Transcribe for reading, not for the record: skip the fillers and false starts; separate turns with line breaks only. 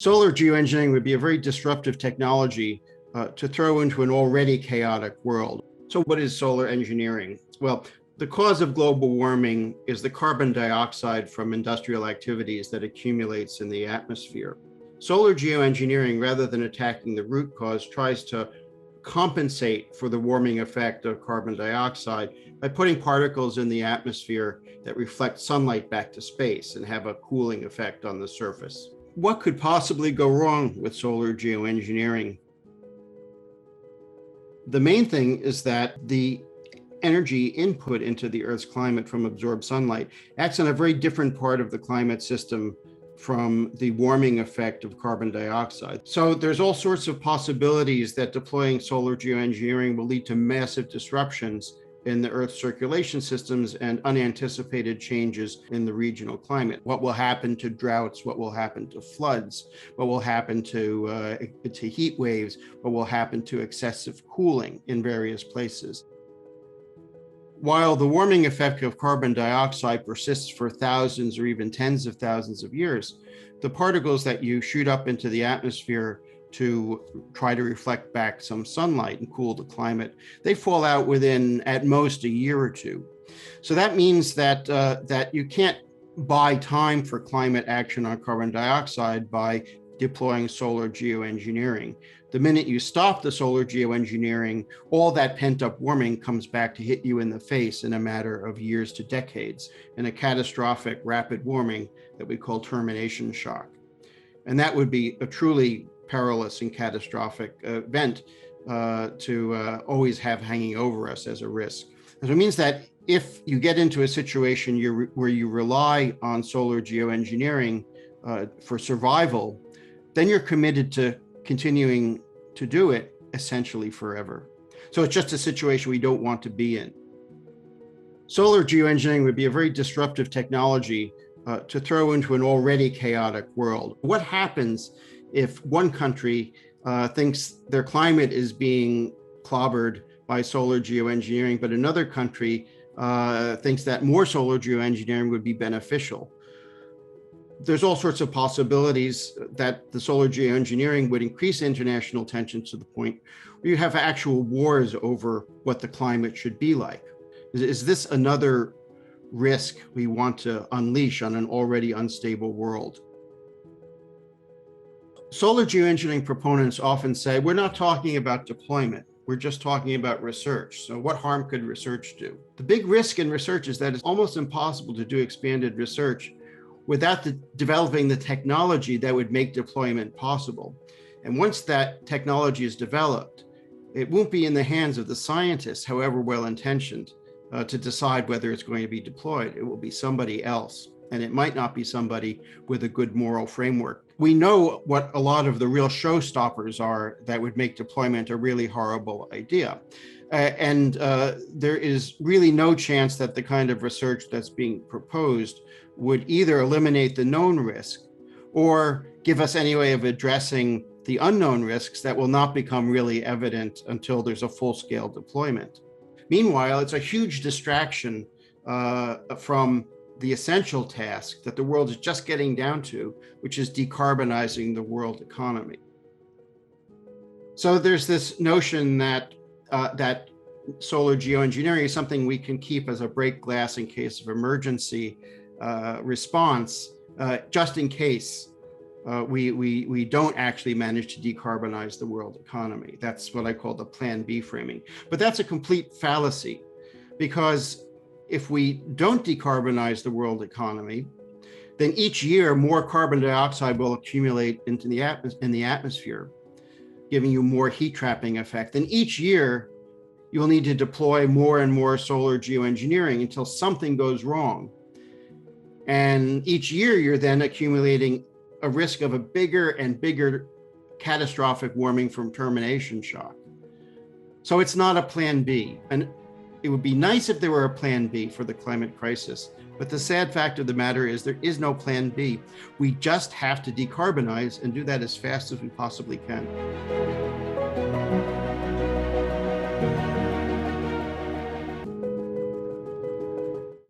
Solar geoengineering would be a very disruptive technology to throw into an already chaotic world. So what is solar engineering? Well, the cause of global warming is the carbon dioxide from industrial activities that accumulates in the atmosphere. Solar geoengineering, rather than attacking the root cause, tries to compensate for the warming effect of carbon dioxide by putting particles in the atmosphere that reflect sunlight back to space and have a cooling effect on the surface. What could possibly go wrong with solar geoengineering? The main thing is that the energy input into the Earth's climate from absorbed sunlight acts on a very different part of the climate system from the warming effect of carbon dioxide. So there's all sorts of possibilities that deploying solar geoengineering will lead to massive disruptions in the Earth's circulation systems and unanticipated changes in the regional climate. What will happen to droughts? What will happen to floods? What will happen to heat waves? What will happen to excessive cooling in various places? While the warming effect of carbon dioxide persists for thousands or even tens of thousands of years, the particles that you shoot up into the atmosphere to try to reflect back some sunlight and cool the climate, they fall out within at most a year or two. So that means that you can't buy time for climate action on carbon dioxide by deploying solar geoengineering. The minute you stop the solar geoengineering, all that pent-up warming comes back to hit you in the face in a matter of years to decades in a catastrophic rapid warming that we call termination shock. And that would be a truly perilous and catastrophic event to always have hanging over us as a risk. And so it means that if you get into a situation where you rely on solar geoengineering for survival, then you're committed to continuing to do it essentially forever. So it's just a situation we don't want to be in. Solar geoengineering would be a very disruptive technology to throw into an already chaotic world. What happens if one country thinks their climate is being clobbered by solar geoengineering, but another country thinks that more solar geoengineering would be beneficial? There's all sorts of possibilities that the solar geoengineering would increase international tension to the point where you have actual wars over what the climate should be like. Is this another risk we want to unleash on an already unstable world? Solar geoengineering proponents often say, we're not talking about deployment, we're just talking about research. So what harm could research do? The big risk in research is that it's almost impossible to do expanded research without developing the technology that would make deployment possible. And once that technology is developed, it won't be in the hands of the scientists, however well-intentioned, to decide whether it's going to be deployed. It will be somebody else, and it might not be somebody with a good moral framework. We know what a lot of the real showstoppers are that would make deployment a really horrible idea. There is really no chance that the kind of research that's being proposed would either eliminate the known risk or give us any way of addressing the unknown risks that will not become really evident until there's a full-scale deployment. Meanwhile, it's a huge distraction from the essential task that the world is just getting down to, which is decarbonizing the world economy. So there's this notion that that solar geoengineering is something we can keep as a break glass in case of emergency response, just in case we don't actually manage to decarbonize the world economy. That's what I call the Plan B framing. But that's a complete fallacy, because if we don't decarbonize the world economy, then each year more carbon dioxide will accumulate in the atmosphere, giving you more heat trapping effect. And each year you'll need to deploy more and more solar geoengineering until something goes wrong. And each year you're then accumulating a risk of a bigger and bigger catastrophic warming from termination shock. So it's not a plan B. And it would be nice if there were a plan B for the climate crisis, but the sad fact of the matter is there is no plan B. We just have to decarbonize and do that as fast as we possibly can.